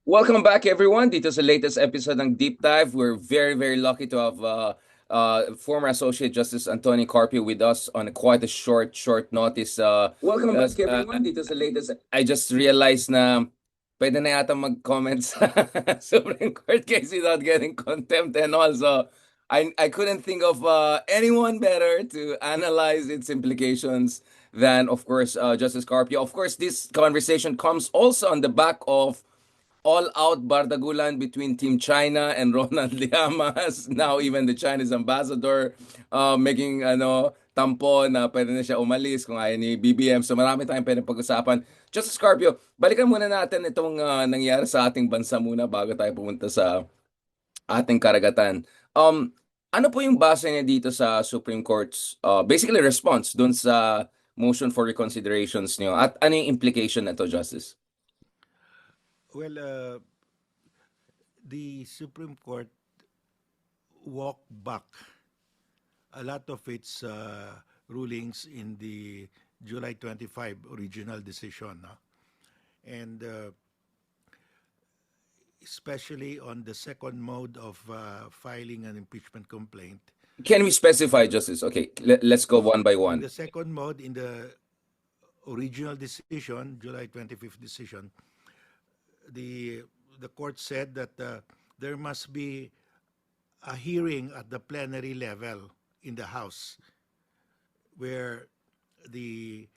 Welcome back everyone dito sa latest episode ng Deep Dive. We're very lucky to have former Associate Justice Anthony Carpio with us on quite a short notice. Welcome back everyone dito sa latest. I just realized na pwede na yata mag-comment sa Supreme Court case without getting contempt, and also I couldn't think of anyone better to analyze its implications than, of course, Justice Carpio. Of course, this conversation comes also on the back of all-out bardagulan between Team China and Ronald Llamas. Now even the Chinese ambassador making tampo na pwede na siya umalis kung ayaw ni BBM. So marami tayong pwede pag-usapan. Justice Scarpio, balikan muna natin itong nangyari sa ating bansa muna bago tayo pumunta sa ating karagatan. Ano po yung base niya dito sa Supreme Court's basically response dun sa motion for reconsiderations niyo? At ano yung implication na to, Justice? Well, the Supreme Court walked back a lot of its rulings in the July 25 original decision, no? And especially on the second mode of filing an impeachment complaint. Can we specify, Justice? Okay, let's go one by one. The second mode in the original decision, July 25th decision, the court said that there must be a hearing at the plenary level in the House where the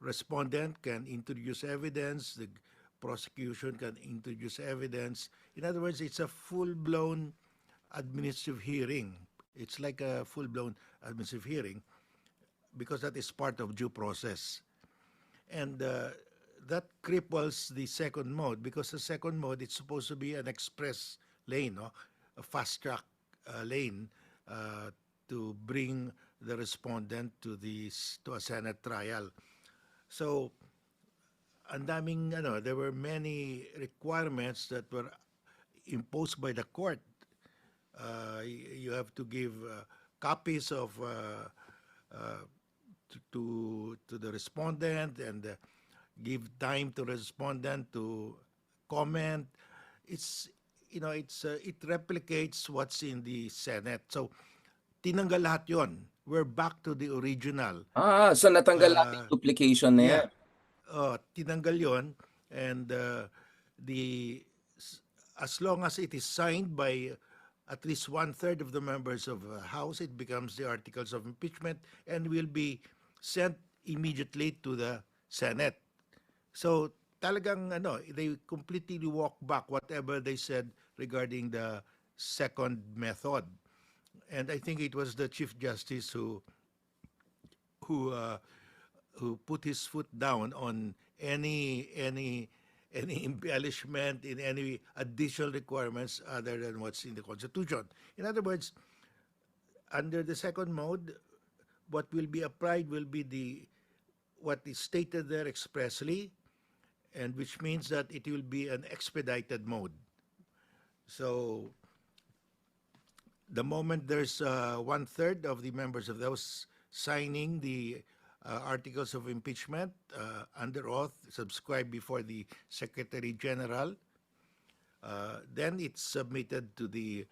respondent can introduce evidence, the prosecution can introduce evidence. In other words, it's a full-blown administrative hearing. It's like a full-blown administrative hearing because that is part of due process. And that cripples the second mode because the second mode, it's supposed to be an express lane, no? A fast-track lane to bring the respondent to a Senate trial. So, there were many requirements that were imposed by the court. You have to give copies of to the respondent and give time to the respondent to comment. It replicates what's in the Senate. So tinanggal lahat yon. We're back to the original. So natanggal lahat yung duplication na yan. Tinanggal yon, and as long as it is signed by at least 1/3 of the members of the House, it becomes the articles of impeachment and will be sent immediately to the Senate. So talagang they completely walk back whatever they said regarding the second method. And I think it was the Chief Justice who put his foot down on any embellishment in any additional requirements other than what's in the Constitution. In other words, under the second mode, what will be applied will be what is stated there expressly, and which means that it will be an expedited mode. So the moment there's 1/3 of the members of those signing the articles of impeachment under oath, subscribed before the Secretary General, then it's submitted to the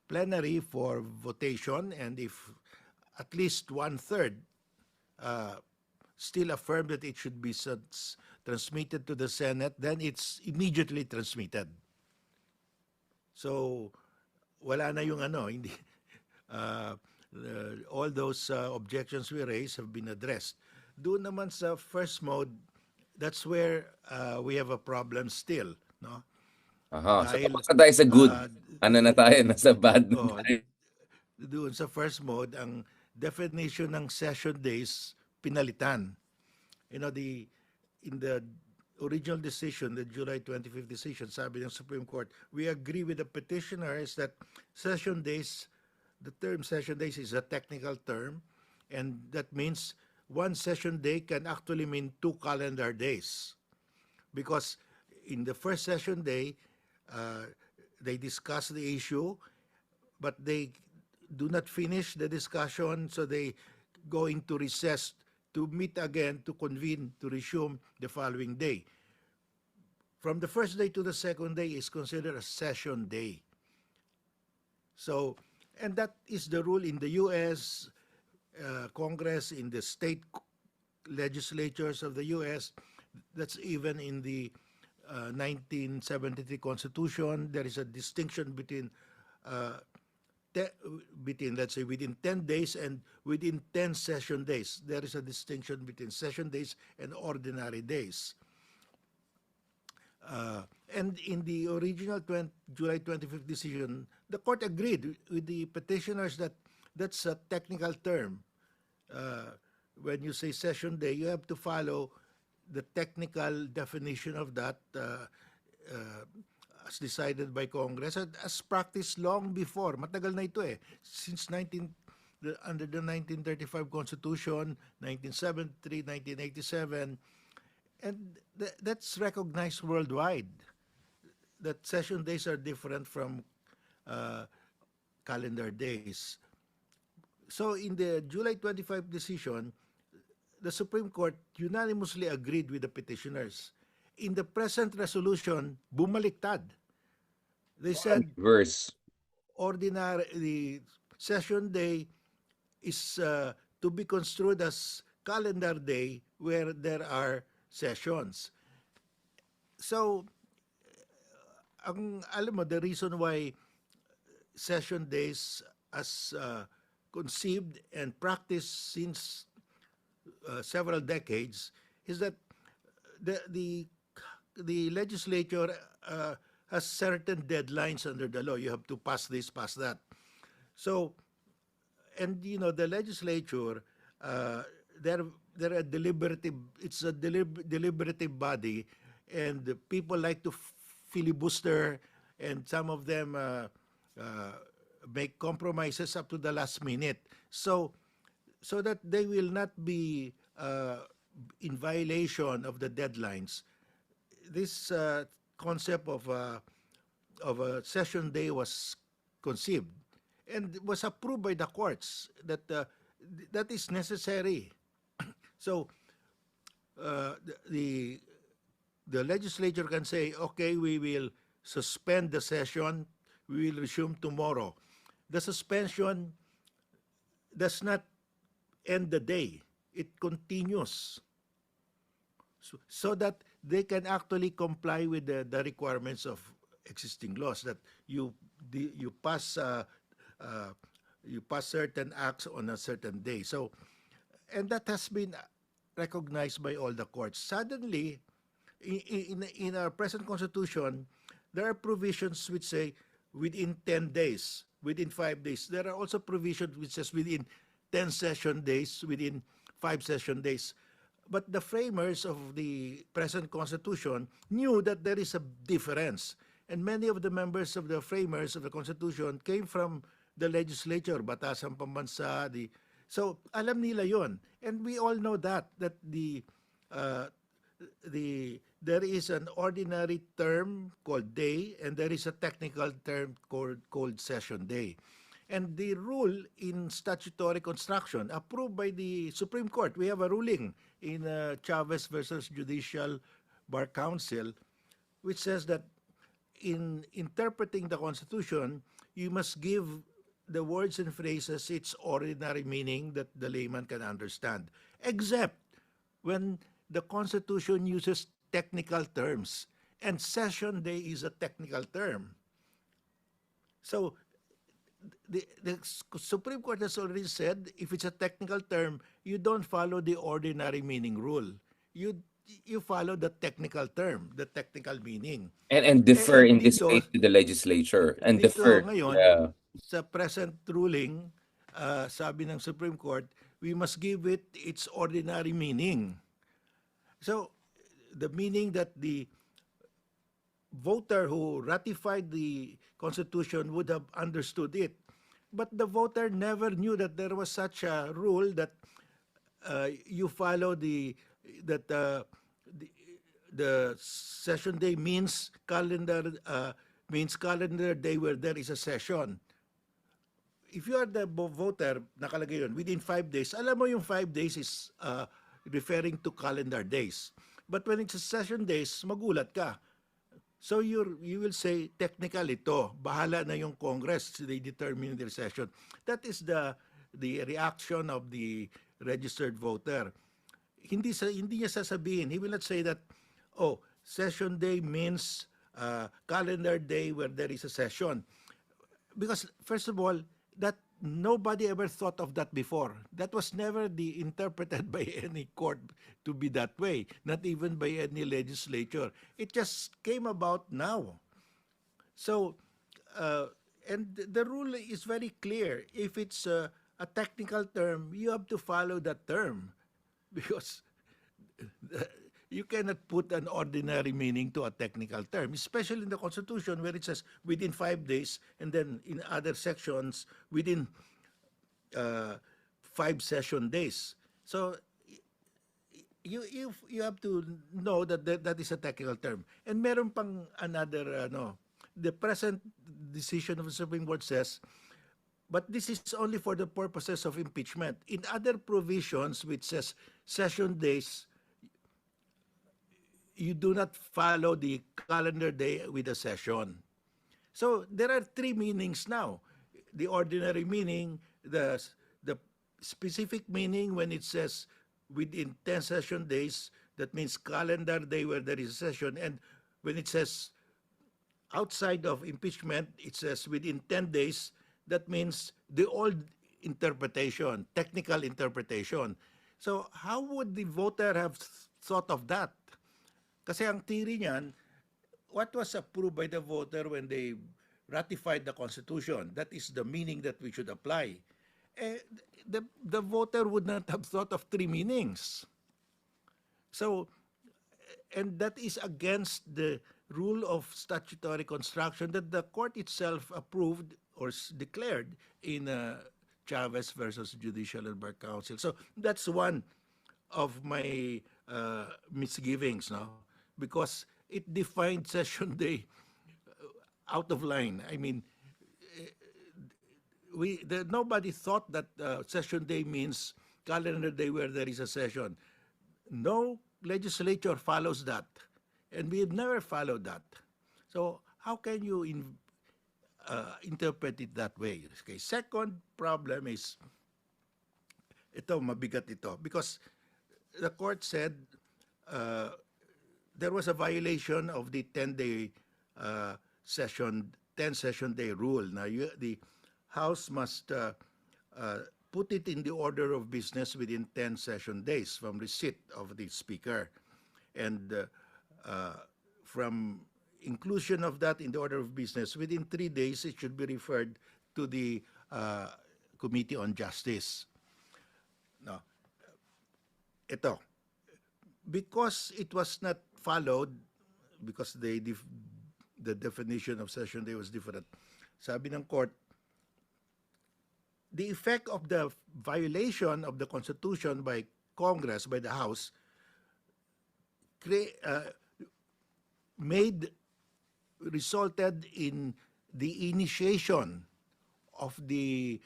plenary for votation, and if at least 1/3 still affirm that it should be transmitted to the Senate, then it's immediately transmitted. So wala na yung hindi all those objections we raised have been addressed. Doon naman sa first mode, that's where we have a problem still, no? So tayo sa good, na tayo, nasa bad na tayo. Doon sa first mode, ang definition ng session days pinalitan. In the original decision, the July 25th decision, sabi ng Supreme Court, we agree with the petitioners that session days, the term session days is a technical term, and that means one session day can actually mean 2 calendar days. Because in the first session day, they discuss the issue, but they do not finish the discussion, so they go into recess to meet again, to convene, to resume the following day. from the first day to the second day is considered a session day. So, and that is the rule in the U.S. Congress, in the state legislatures of the U.S. That's even in the 1973 Constitution. There is a distinction between let's say within 10 days and within 10 session days. There is a distinction between session days and ordinary days. And in the original July 25th decision, the court agreed with the petitioners that that's a technical term. When you say session day, you have to follow the technical definition of that as decided by Congress and as practiced long before. Matagal na ito since under the 1935 Constitution, 1973, 1987, and that's recognized worldwide, that session days are different from calendar days. So in the July 25 decision, the Supreme Court unanimously agreed with the petitioners. In the present resolution, bumaliktad. They said the session day is to be construed as calendar day where there are sessions. So, alam mo, the reason why session days as conceived and practiced since several decades is that the legislature has certain deadlines under the law. You have to pass this, pass that. So, and the legislature, they're a deliberative. It's a deliberative body, and people like to filibuster, and some of them make compromises up to the last minute. So that they will not be in violation of the deadlines. This concept of a session day was conceived and was approved by the courts that that is necessary. So the legislature can say, okay, we will suspend the session, we will resume tomorrow. The suspension does not end the day. It continues. So that they can actually comply with the requirements of existing laws, that you pass certain acts on a certain day. So, and that has been recognized by all the courts. Suddenly, in our present constitution, there are provisions which say within 10 days, within 5 days. There are also provisions which says within 10 session days, within 5 session days. But the framers of the present constitution knew that there is a difference. And many of the members of the framers of the constitution came from the legislature, Batasang Pambansa. So alam nila yon. And we all know that there is an ordinary term called day, and there is a technical term called session day. And the rule in statutory construction approved by the Supreme Court, we have a ruling in Chavez versus Judicial Bar Council, which says that in interpreting the Constitution, you must give the words and phrases its ordinary meaning that the layman can understand, except when the Constitution uses technical terms, and session day is a technical term. So the Supreme Court has already said, if it's a technical term, you don't follow the ordinary meaning rule. You follow the technical term, the technical meaning. And defer in this dito, case to the legislature. And dito defer. ngayon, Yeah. sa present ruling, sabi ng Supreme Court, we must give it its ordinary meaning. So, the meaning that the voter who ratified the Constitution would have understood it. But the voter never knew that there was such a rule that you follow the session day means calendar day where there is a session. If you are the voter, nakalagay yun, within 5 days, alam mo yung 5 days is referring to calendar days. But when it's a session days, magulat ka. So you will say, technical ito, bahala na yung Congress, they determine their session. That is the reaction of the registered voter. Hindi niya sasabihin, he will not say that, oh, session day means calendar day where there is a session. Because first of all, that nobody ever thought of that before. That was never interpreted by any court to be that way, not even by any legislature. It just came about now. So, and the rule is very clear. If it's a technical term, you have to follow that term, because you cannot put an ordinary meaning to a technical term, especially in the Constitution where it says within 5 days, and then in other sections within 5 session days. So you have to know that that is a technical term. And meron pang another the present decision of the Supreme Court says, but this is only for the purposes of impeachment. In other provisions which says session days, you do not follow the calendar day with a session. So there are three meanings now. The ordinary meaning, the specific meaning when it says within 10 session days, that means calendar day where there is a session. And when it says outside of impeachment, it says within 10 days, that means the old interpretation, technical interpretation. So how would the voter have thought of that? Kasi ang theory niyan, what was approved by the voter when they ratified the Constitution, that is the meaning that we should apply. The voter would not have thought of three meanings. So, and that is against the rule of statutory construction that the court itself approved or declared in Chavez versus Judicial and Bar Council. So that's one of my misgivings, no? Because it defined session day out of line. I mean, nobody thought that session day means calendar day where there is a session. No legislature follows that, and we have never followed that. So how can you interpret it that way? Okay. Second problem is, ito, mabigat ito, because the court said there was a violation of the 10-day session, 10 session day rule. Now, the House must put it in the order of business within 10 session days from receipt of the Speaker. And from inclusion of that in the order of business, within 3 days, it should be referred to the Committee on Justice. Now, ito, because it was not followed, because the definition of session day was different, sabi ng court, the effect of the violation of the Constitution by Congress, by the House, resulted in the initiation of the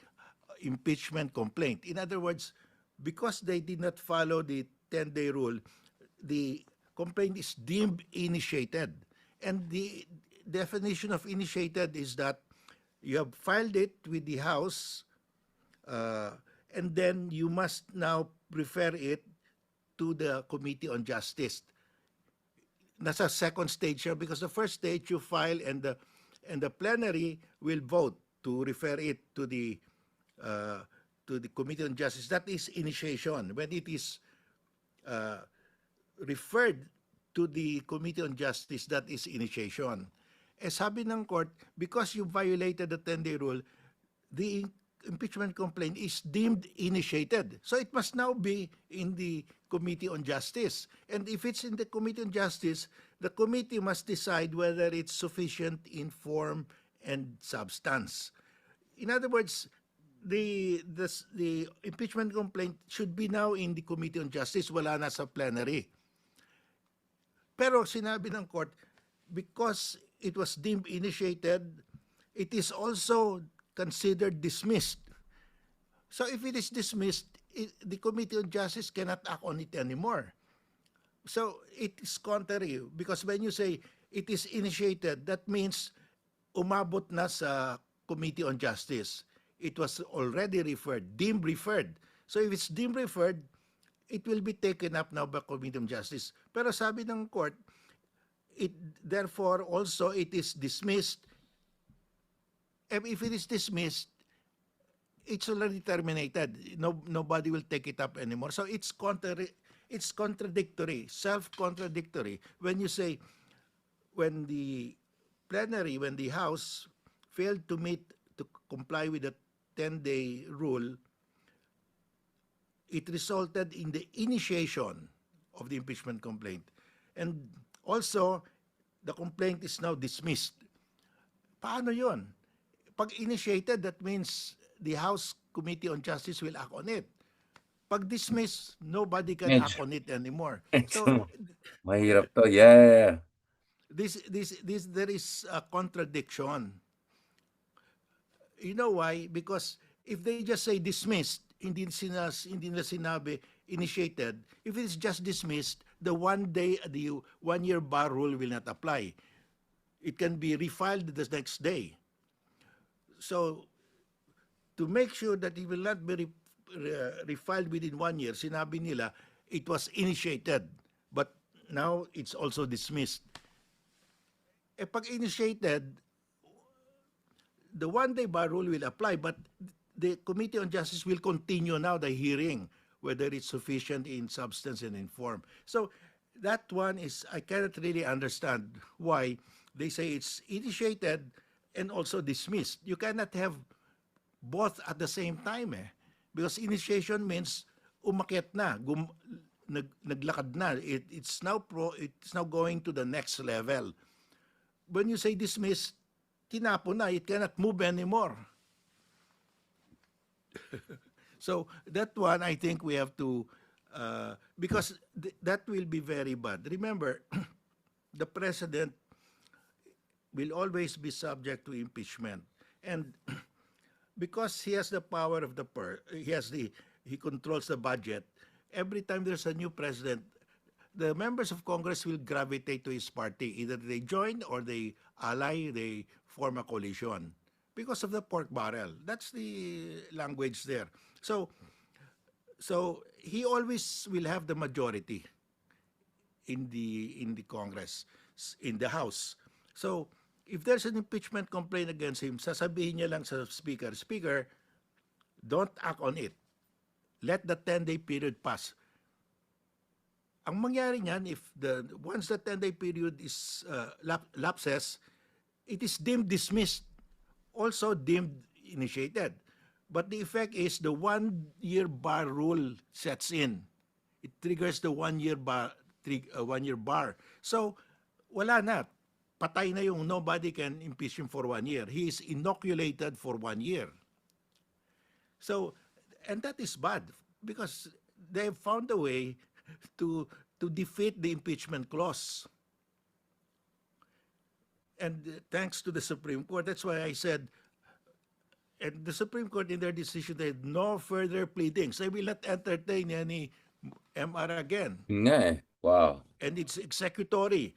impeachment complaint. In other words, because they did not follow the 10-day rule, the complaint is deemed initiated. And the definition of initiated is that you have filed it with the House, and then you must now refer it to the Committee on Justice. Nasa second stage siya, because the first stage you file and the plenary will vote to refer it to the Committee on Justice. That is initiation. When it is referred to the Committee on Justice, that is initiation. Sabi ng court, because you violated the 10-day rule, the impeachment complaint is deemed initiated. So it must now be in the Committee on Justice. And if it's in the Committee on Justice, the committee must decide whether it's sufficient in form and substance. In other words, the impeachment complaint should be now in the Committee on Justice, wala na sa plenary. Pero sinabi ng court, because it was deemed initiated, it is also considered dismissed. So if it is dismissed, the Committee on Justice cannot act on it anymore. So it is contrary because when you say it is initiated, that means umabot na sa Committee on Justice. It was already referred, deemed referred. So if it's deemed referred, it will be taken up now by Committee on Justice. Pero sabi ng court, it therefore also it is dismissed. If it is dismissed, it's already terminated. Nobody will take it up anymore. So it's contradictory, self-contradictory. When you say, when the plenary, when the House failed to comply with the 10-day rule, it resulted in the initiation of the impeachment complaint. And also, the complaint is now dismissed. Paano yun? Pag initiated, that means the House Committee on Justice will act on it. Pag dismiss, nobody can act Medyo, on it anymore. So medyo mahirap to. Yeah. there is a contradiction. You know why? Because if they just say dismissed, hindi nila sinabi initiated. If it's just dismissed, the 1-year bar rule will not apply. It can be refiled the next day. So to make sure that it will not be refiled within 1 year, sinabi nila it was initiated, but now it's also dismissed. Pag initiated, the 1-day bar rule will apply, but the Committee on Justice will continue now the hearing, whether it's sufficient in substance and in form. So that one is, I cannot really understand why they say it's initiated and also dismissed. You cannot have both at the same time, because initiation means umakyat na, naglakad na. It's now going to the next level. When you say dismissed, tinapo na, it cannot move anymore. So that one, I think we have to, because that will be very bad. Remember, the president will always be subject to impeachment, and because he has the power of he controls the budget. Every time there's a new president, the members of Congress will gravitate to his party. Either they join or they ally, they form a coalition because of the pork barrel. That's the language there. So he always will have the majority in the Congress, in the House. So if there's an impeachment complaint against him, sasabihin niya lang sa Speaker, Speaker, don't act on it. Let the 10-day period pass. Ang mangyari niyan, once the 10-day period is lapses, it is deemed dismissed, also deemed initiated. But the effect is the 1-year bar rule sets in. It triggers the 1-year bar. So wala na. Patay na yung nobody can impeach him for 1 year. He is inoculated for 1 year. So, and that is bad because they have found a way to defeat the impeachment clause. And thanks to the Supreme Court, that's why I said, and the Supreme Court in their decision, they had no further pleadings. They will not entertain any MR again. Nga eh. Wow. And it's executory.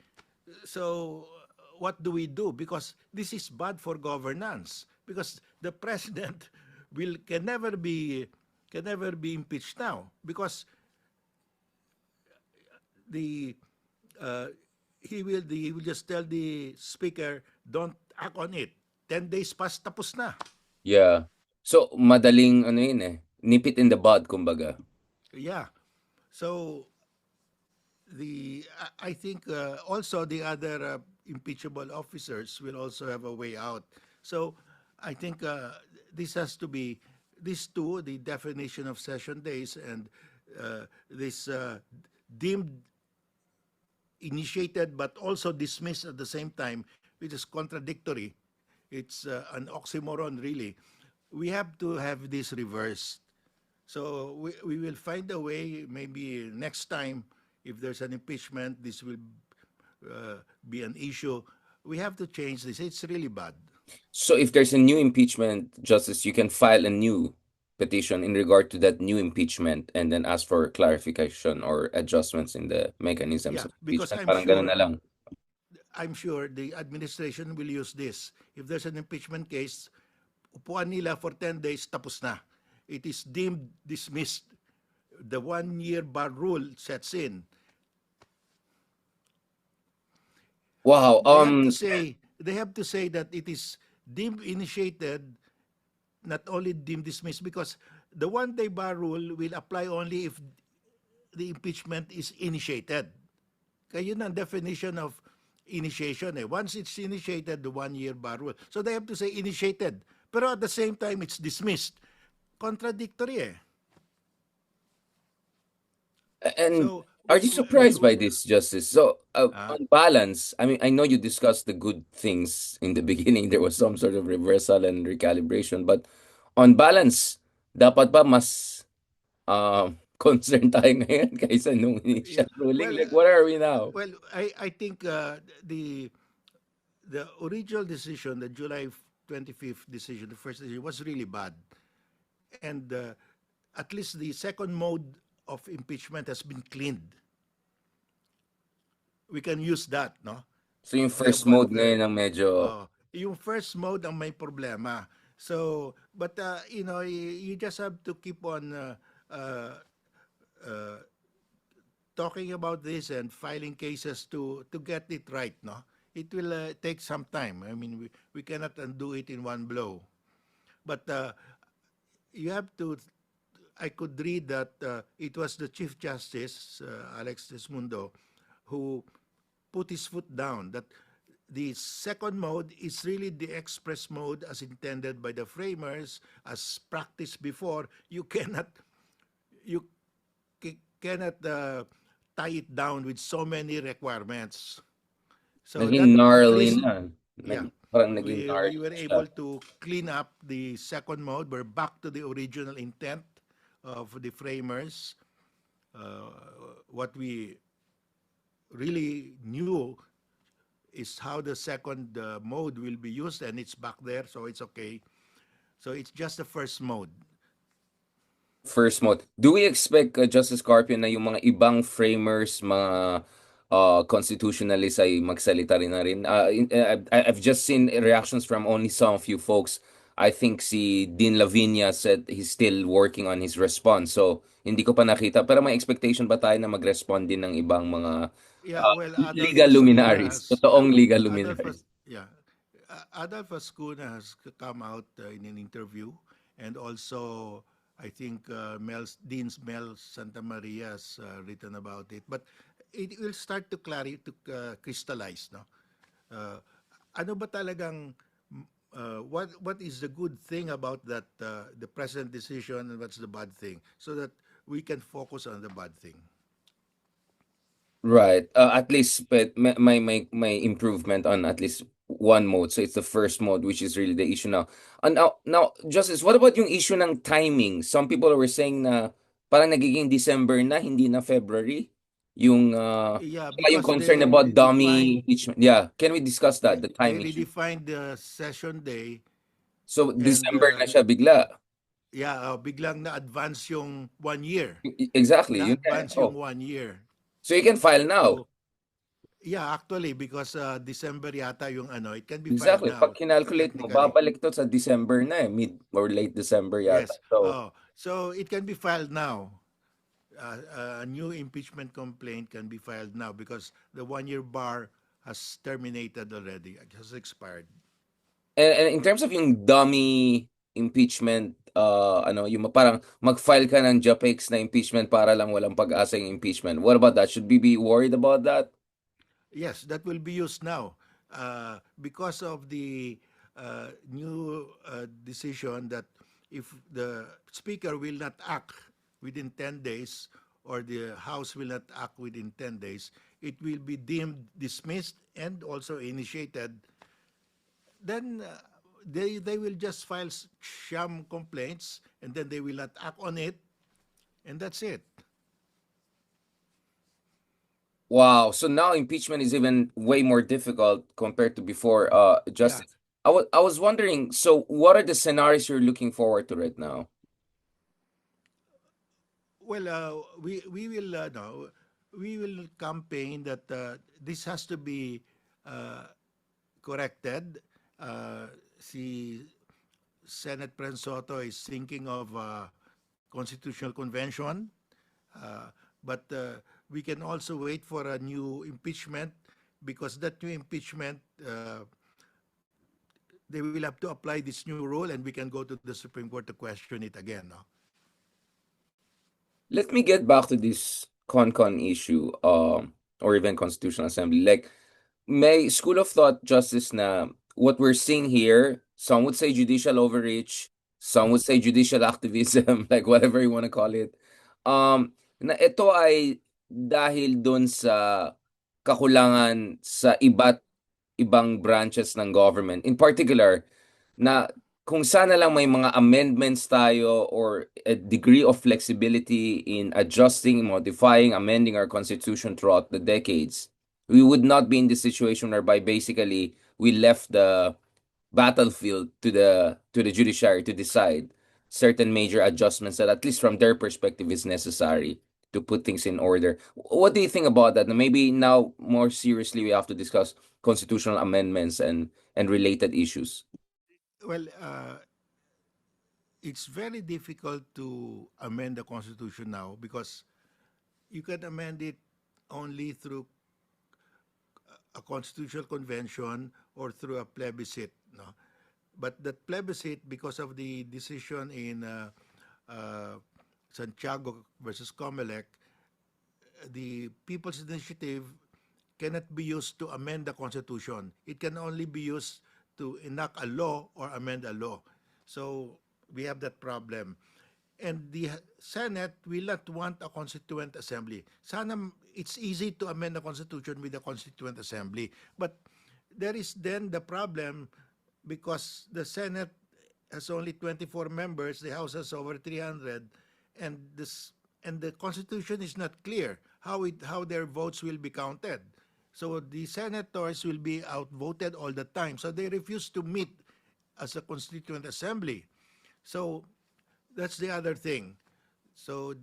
So what do we do? Because this is bad for governance. Because the president can never be impeached now. Because he will just tell the speaker, don't act on it. 10 days past, tapos na. Yeah. So, madaling ano yun eh. Nip it in the bud, kumbaga. Yeah. So I think also the other impeachable officers will also have a way out. So I think this has to be, these two, the definition of session days and this deemed initiated but also dismissed at the same time, which is contradictory. It's an oxymoron, really. We have to have this reversed. So we will find a way, maybe next time, if there's an impeachment, this will be an issue. We have to change this. It's really bad. So, if there's a new impeachment, Justice, you can file a new petition in regard to that new impeachment and then ask for clarification or adjustments in the mechanisms Yeah, of because impeachment. Parang ganun na lang. I'm sure the administration will use this. If there's an impeachment case, upuan nila for 10 days, tapos na. It is deemed dismissed. The 1-year bar rule sets in. Wow. They have to say that it is deemed initiated, not only deemed dismissed, because the 1-day bar rule will apply only if the impeachment is initiated. Kaya yun ang definition of initiation. Once it's initiated, the 1-year bar rule. So they have to say initiated. Pero at the same time, it's dismissed. Contradictory. And So, are you surprised by this, Justice? So, on balance, I mean, I know you discussed the good things in the beginning. There was some sort of reversal and recalibration, but on balance, dapat ba mas concerned tayo ngayon kaysa nung initial ruling? Like, what are we now? Well, I think the original decision, the July 25th decision, the first decision, was really bad. And at least the second mode of impeachment has been cleaned. We can use that, no? So yung first mode ngayon ang medyo... yung first mode ang may problema. So, but you just have to keep on talking about this and filing cases to get it right, no? It will take some time. I mean, we cannot undo it in one blow. But you have to... I could read that it was the Chief Justice, Alex Desmundo, who put his foot down, that the second mode is really the express mode as intended by the framers, as practiced before. You cannot tie it down with so many requirements. So naging gnarly na. Parang we naging gnarly were able to clean up the second mode. We're back to the original intent of the framers. What we really knew is how the second mode will be used, and it's back there, so it's okay. So it's just the first mode. First mode. Do we expect, Justice Carpio, na yung mga ibang framers, mga constitutionalists ay magsalita rin na rin? I've just seen reactions from only some few folks. I think si Dean Lavinia said he's still working on his response. So, hindi ko pa nakita. Pero may expectation ba tayo na mag-respond din ng ibang mga legal luminaries? Totoong legal luminaries. Adolfo Ascuna has come out in an interview, and also I think Dean Mel Santa Maria has written about it. But it will start to crystallize, no? Ano ba talagang what is the good thing about that the present decision, and what's the bad thing, so that we can focus on the bad thing. Right. At least but may improvement on at least one mode. So it's the first mode, which is really the issue now. And now, Justice, what about yung issue ng timing? Some people were saying na parang nagiging December na, hindi na February. Yung yung concern about dummy impeachment. Yeah, can we discuss that, the timing? They redefined the session day. So December na siya bigla. Yeah, biglang na-advance yung 1 year. Exactly. Na-advance yung 1 year. So you can file now. So, yeah, actually, because December yata yung it can be exactly. filed now. Pag kinalculate mo, babalik to sa December na mid or late December yata. Yes. So it can be filed now. A new impeachment complaint can be filed now because the 1-year bar has terminated already. It has expired. And in terms of yung dummy impeachment, yung parang mag-file ka ng JAPEX na impeachment para lang walang pag-asa yung impeachment. What about that? Should we be worried about that? Yes, that will be used now. Because of the new decision that if the Speaker will not act within 10 days, or the House will not act within 10 days, it will be deemed dismissed and also initiated. Then they will just file sham complaints, and then they will not act on it, and that's it. Wow. So now impeachment is even way more difficult compared to before. Justice, I was wondering, so what are the scenarios you're looking forward to right now? Well, we will no, we will campaign that this has to be uh, corrected. Si Senate President Soto is thinking of constitutional convention, uh, but we can also wait for a new impeachment because that new impeachment they will have to apply this new rule and we can go to the Supreme Court to question it again. No? Let me get back to this con issue, or even Constitutional Assembly. Like, may school of thought justice na what we're seeing here, some would say judicial overreach, some would say judicial activism, like whatever you want to call it. Na ito ay dahil dun sa kakulangan sa iba't ibang branches ng government. In particular, na kung sana lang may mga amendments tayo or a degree of flexibility in adjusting, modifying, amending our constitution throughout the decades, we would not be in this situation whereby basically we left the battlefield to the judiciary to decide certain major adjustments that at least from their perspective is necessary to put things in order. What do you think about that? Maybe now more seriously we have to discuss constitutional amendments and related issues. Well, it's very difficult to amend the Constitution now because you can amend it only through a constitutional convention or through a plebiscite. No? But that plebiscite, because of the decision in Santiago versus Comelec, the People's Initiative cannot be used to amend the Constitution. It can only be used to enact a law or amend a law. So we have that problem. And the Senate will not want a constituent assembly. Sana it's easy to amend the Constitution with a constituent assembly. But there is then the problem because the Senate has only 24 members, the House has over 300, and the Constitution is not clear how their votes will be counted. So the senators will be outvoted all the time. So they refuse to meet as a constituent assembly. So that's the other thing. So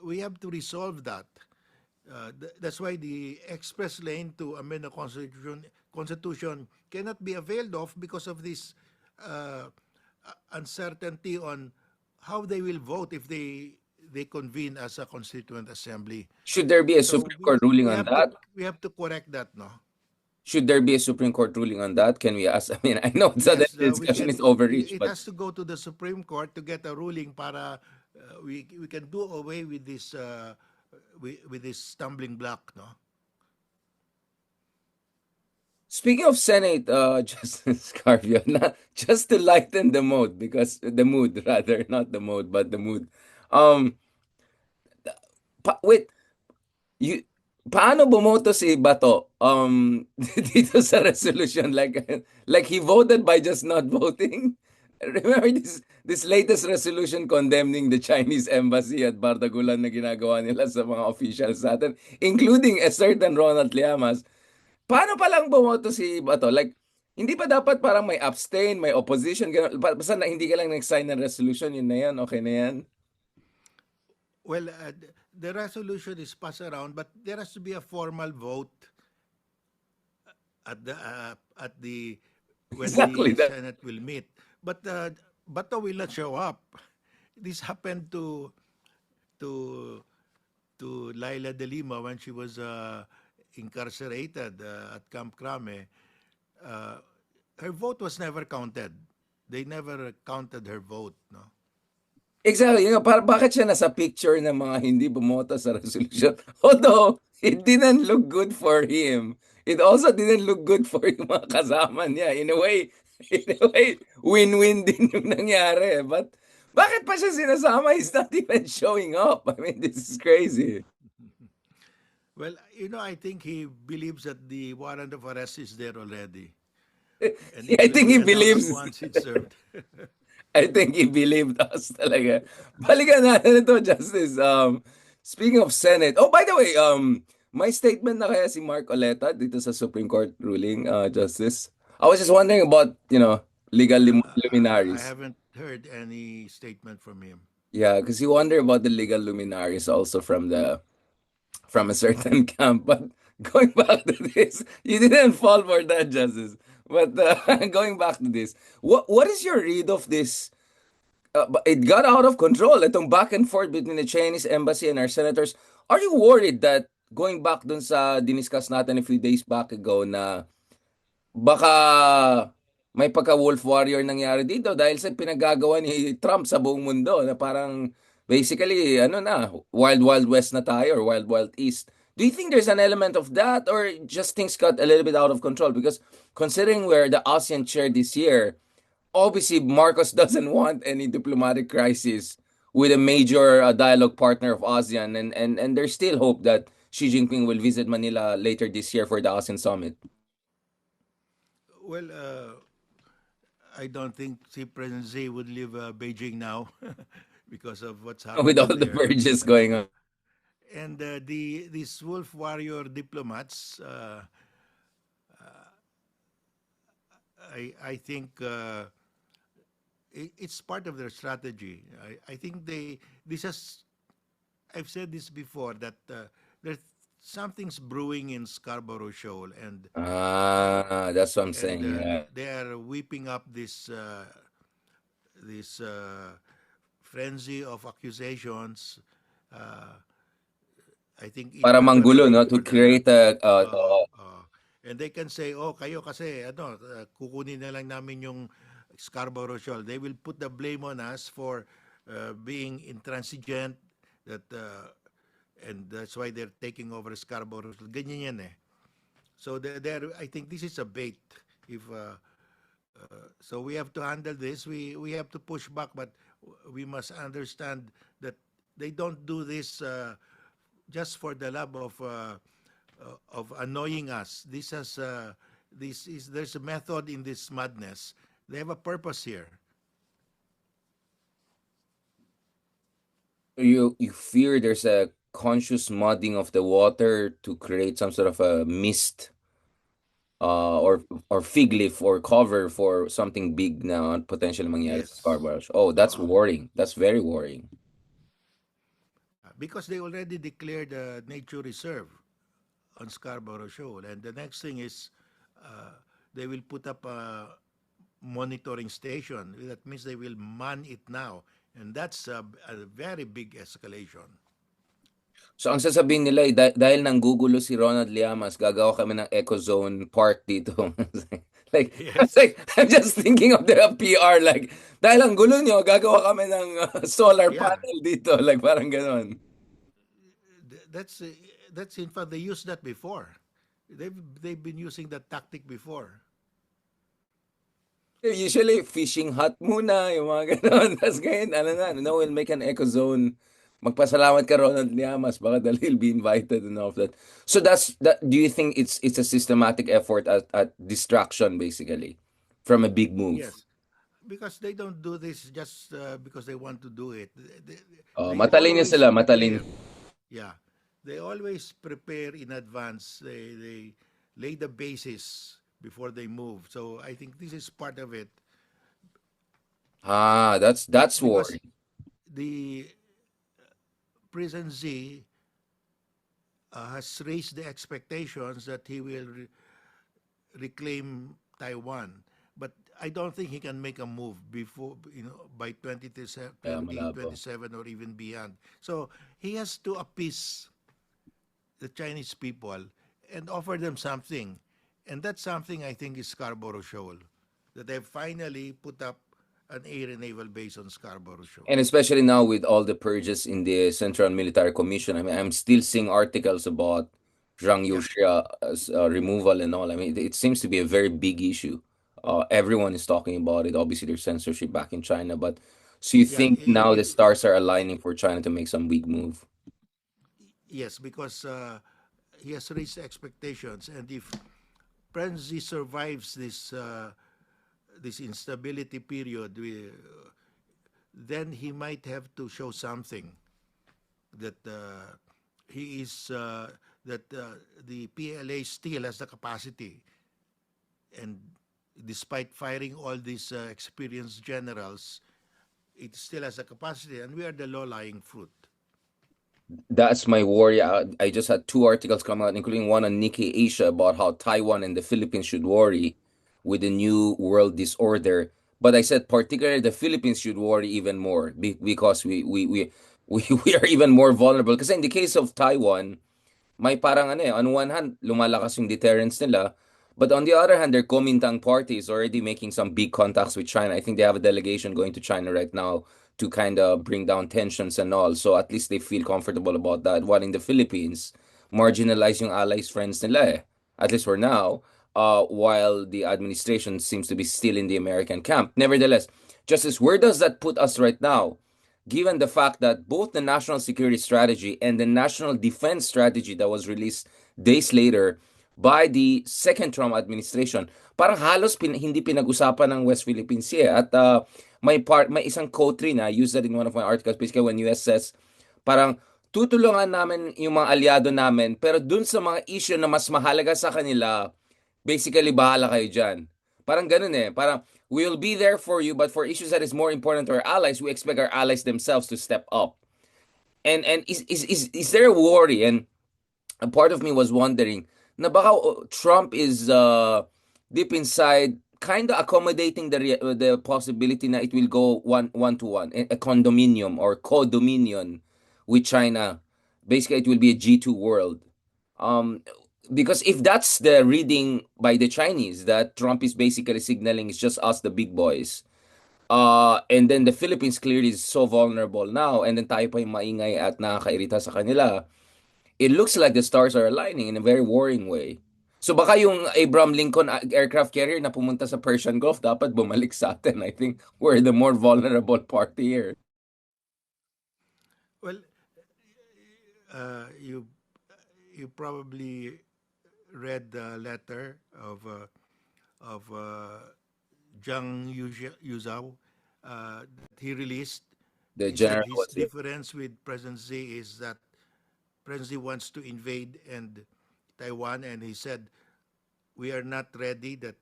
we have to resolve that. That's why the express lane to amend the constitution cannot be availed of because of this uncertainty on how they will vote if they convene as a constituent assembly. Should there be a So Supreme Court ruling on that? we have to correct that, no? Should there be a Supreme Court ruling on that? Can we ask? I mean, I know the Yes, discussion is overreach, it but has to go to the Supreme Court to get a ruling para we can do away with this stumbling block, no? speaking of Senate, Justice Carpio, just to lighten the mood, because the mood rather, not the mode, but the mood. Um, wait, you, paano bumoto si Bato dito sa resolution? Like he voted by just not voting? Remember this latest resolution condemning the Chinese embassy at Bardagulan na ginagawa nila sa mga officials natin, including a certain Ronald Llamas. Paano pa lang bumoto si Bato? Like, hindi pa dapat parang may abstain, may opposition, ganun. Basta na hindi ka lang nag-sign ng resolution, yun na yan, okay na yan? Well, the resolution is passed around, but there has to be a formal vote at the when Exactly the that. Senate will meet. But Bato will not show up. This happened to Laila de Lima when she was incarcerated at Camp Crame. Her vote was never counted. They never counted her vote, no? Exactly. Bakit siya nasa picture ng mga hindi bumoto sa resolution? Although, it didn't look good for him. It also didn't look good for yung mga kasama niya. In a way, win-win din yung nangyari. But, bakit pa siya sinasama? He's not even showing up. I mean, this is crazy. Well, I think he believes that the warrant of arrest is there already. And Yeah, I think he believes. Once it's served. I think he believed us talaga. Balikan natin ito, Justice. Speaking of Senate. Oh, by the way, may statement na kaya si Mark Oleta dito sa Supreme Court ruling, Justice? I was just wondering about, legal I luminaries. haven't heard any statement from him. Yeah, because you wonder about the legal luminaries also from a certain camp. But going back to this, you didn't fall for that, Justice. But going back to this, what is your read of this? But it got out of control. Itong back and forth between the Chinese embassy and our senators. Are you worried that going back dun sa diniscuss natin a few days back ago na baka may pagka-wolf warrior nangyari dito dahil sa pinagagawa ni Trump sa buong mundo na parang basically ano na wild wild west na tayo or wild wild east. Do you think there's an element of that or just things got a little bit out of control? Because considering we're the ASEAN chair this year, obviously Marcos doesn't want any diplomatic crisis with a major dialogue partner of ASEAN, and there's still hope that Xi Jinping will visit Manila later this year for the ASEAN summit. Well, I don't think si President Xi would leave Beijing now because of what's With all happening the there. purges going on. And these wolf warrior diplomats, I think it's part of their strategy. I think this has I've said this before that there's something's brewing in Scarborough Shoal, That's what I'm and saying. Yeah. they are whipping up this frenzy of accusations. Uh, I think Para manggulo, internally no? To for the create a, uh, uh, and they can say, oh, kayo kasi ano, kukunin na lang namin yung Scarborough Shoal. They will put the blame on us for being intransigent, that and that's why they're taking over Scarborough Shoal. Ganyan yan eh. So I think this is a bait. If so, we have to handle this. We have to push back, but we must understand that they don't do this just for the love of annoying us. This is there's a method in this madness. They have a purpose here. you fear there's a conscious mudding of the water to create some sort of a mist or fig leaf or cover for something big na potentially mangyari sa Yes. Scarborough. Oh, that's worrying. That's very worrying. Because they already declared a nature reserve on Scarborough Shoal, and the next thing is they will put up a monitoring station. That means they will man it now, and that's a very big escalation. So ang sasabihin nila dahil nanggugulo si Ronald Llamas, gagawa kami ng Eco Zone Park dito. Like, Yes. I'm just thinking of the PR like dahil ang gulo nyo, gagawa kami ng solar Yeah, panel dito, like parang ganon. that's that's in fact they used that before. They've been using that tactic before. Usually fishing hut muna, yung mga ganon. Tapos ngayon, ano na, no, we'll make an Eco Zone. Magpasalamat ka Ronald Llamas, baka dahil he'll be invited and all of that. So that's that. Do you think it's a systematic effort at distraction basically from a big move? Yes, because they don't do this just because they want to do it. Oh, They matalino always sila, matalino. prepare. Yeah, they always prepare in advance. They lay the basis before they move. So I think this is part of it That's because worrying. the Prison Z has raised the expectations that he will reclaim Taiwan. But I don't think he can make a move before, by Kaya malabo. 2027 or even beyond. So he has to appease the Chinese people and offer them something. And that something, I think, is Scarborough Shoal. That they've finally put up an air and naval base on Scarborough Shoal. And especially now with all the purges in the Central Military Commission, I mean, I'm still seeing articles about Zhang Yeah. Yuxia's removal and all. I mean, it seems to be a very big issue. Everyone is talking about it. Obviously, there's censorship back in China, but so you Yeah. think now the stars are aligning for China to make some big move? Yes, because he has raised expectations. And if Prenzi survives this instability period, then he might have to show something that he is that the PLA still has the capacity, and despite firing all these experienced generals, it still has a capacity, and we are the low-lying fruit. That's my worry. I just had two articles come out, including one on Nikkei Asia about how Taiwan and the Philippines should worry with the new world disorder. But I said particularly the Philippines should worry even more because we are even more vulnerable. Because in the case of Taiwan, may parang ano on one hand, lumalakas yung deterrence nila. But on the other hand, their Kuomintang party is already making some big contacts with China. I think they have a delegation going to China right now to kind of bring down tensions and all. So at least they feel comfortable about that. While in the Philippines, marginalize yung allies, friends nila eh. At least for now. While the administration seems to be still in the American camp. Nevertheless, Justice, where does that put us right now? Given the fact that both the national security strategy and the national defense strategy that was released days later by the second Trump administration, parang halos hindi pinag-usapan ng West Philippine Sea. At may isang quote rin, I used that in one of my articles, basically when US says, parang tutulungan namin yung mga aliado namin, pero dun sa mga issue na mas mahalaga sa kanila, basically bahala kayo dyan. Parang ganun eh. Parang we'll be there for you, but for issues that is more important to our allies, we expect our allies themselves to step up. And is there a worry? And a part of me was wondering na baka Trump is deep inside kind of accommodating the possibility na it will go one to one, a condominium or co-dominion with China. Basically, it will be a G2 world. Because if that's the reading by the Chinese, that Trump is basically signaling it's just us, the big boys. And then the Philippines clearly is so vulnerable now, and then tayo pa yung maingay at nakakairita sa kanila. It looks like the stars are aligning in a very worrying way. So baka yung Abraham Lincoln aircraft carrier na pumunta sa Persian Gulf dapat bumalik sa atin. I think we're the more vulnerable party here. Well, you probably read the letter of Zhang Yuzhao that he released. The He said general his was here. difference with President Xi is that President Xi wants to invade and Taiwan, and he said we are not ready. That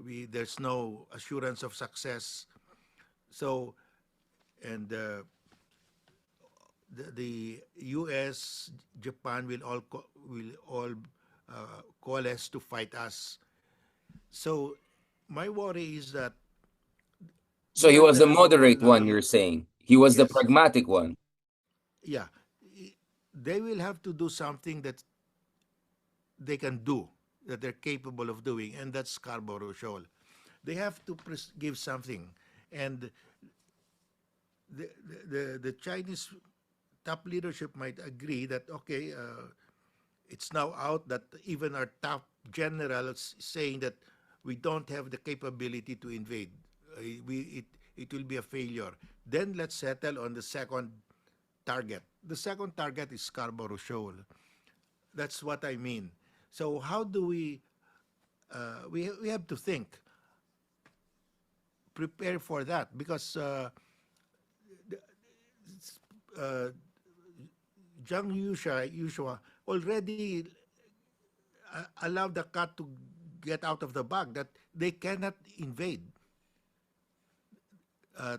there's no assurance of success. So, and the U.S., Japan will all coalesce to fight us. So my worry is that So he was the moderate one, you're saying. He was the yes, pragmatic one. yeah, they will have to do something that they can do, that they're capable of doing, and that's Scarborough Shoal. They have to give something, and the Chinese top leadership might agree that okay, it's now out that even our top generals saying that we don't have the capability to invade. It will be a failure. Then let's settle on the second target. The second target is Scarborough Shoal. That's what I mean. So how do we have to think, prepare for that, because Zhang Yushua already allowed the cat to get out of the bag that they cannot invade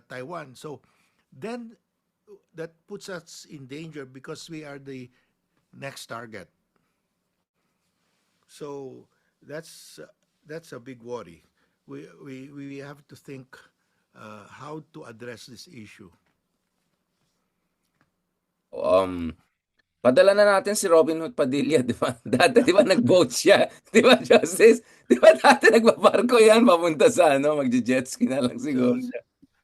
Taiwan. So then that puts us in danger because we are the next target. So that's a big worry. We have to think how to address this issue. Padala na natin si Robin Hood Padilla, di ba? Dati, di ba, nag-boat siya? Di ba, Justice? Di ba dati nagbabarko yan, papunta sa magje-jet ski na lang siguro So, siya.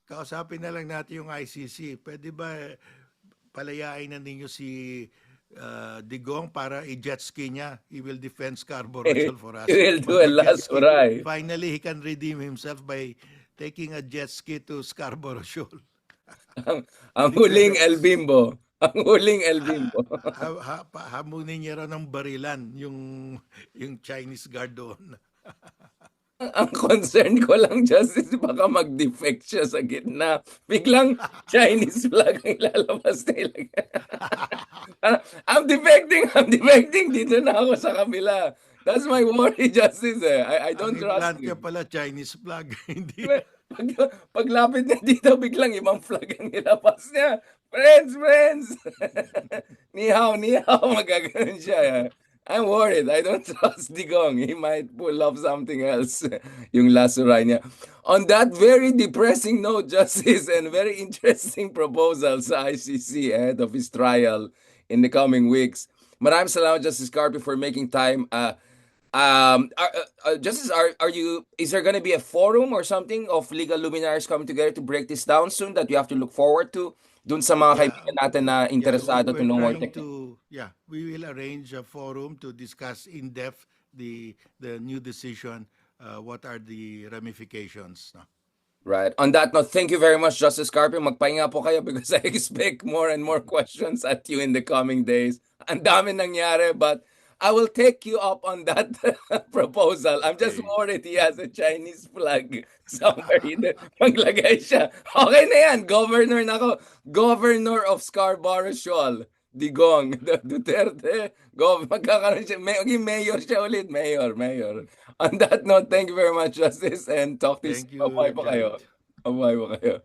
kausapin na lang natin yung ICC. Pwede ba palayain na ninyo si Digong para i-jet ski niya? He will defend Scarborough Shoal for us. He will do a Mag-jet last ski. hurrah. Finally, he can redeem himself by taking a jet ski to Scarborough Shoal. Ang huling El Bimbo. Ang huling El Bimbo. Hamunin niya raw ng barilan yung Chinese guard doon. Ang concern ko lang, Justice, baka mag-defect siya sa gitna. Biglang Chinese flag ang lalabas nila. I'm defecting. Dito na ako sa kabila. That's my worry, Justice. I Ang don't trust implante him. pala Chinese flag, hindi. Pag, paglapit niya dito, biglang ibang flag ang nilabas niya. Friends, friends! Ni hao, magaganon siya. I'm worried. I don't trust Digong. He might pull off something else. Yung last suray niya. On that very depressing note, Justice, and very interesting proposal sa ICC ahead of his trial in the coming weeks. Maraming salamat, Justice Carpy, for making time. Justice, are you? Is there going to be a forum or something of legal luminaries coming together to break this down soon that we have to look forward to? Dun sa mga Yeah, kaibigan natin na yeah, interesado to we're know more trying technical. to, yeah, we will arrange a forum to discuss in depth the new decision, what are the ramifications. No? Right. On that note, thank you very much, Justice Carpio. Magpahinga po kayo because I expect more and more questions at you in the coming days. Ang dami nangyari, but I will take you up on that proposal. I'm just Okay. worried he has a Chinese flag somewhere. Maglagay siya. Okay na yan. Governor na ako. Governor of Scarborough Shoal. Digong. Duterte. Magkakaroon siya. Maging mayor siya ulit. Mayor. On that note, thank you very much, Justice, and talk to you soon. Thank you, Bye-bye po kayo. Jared. Bye-bye po kayo.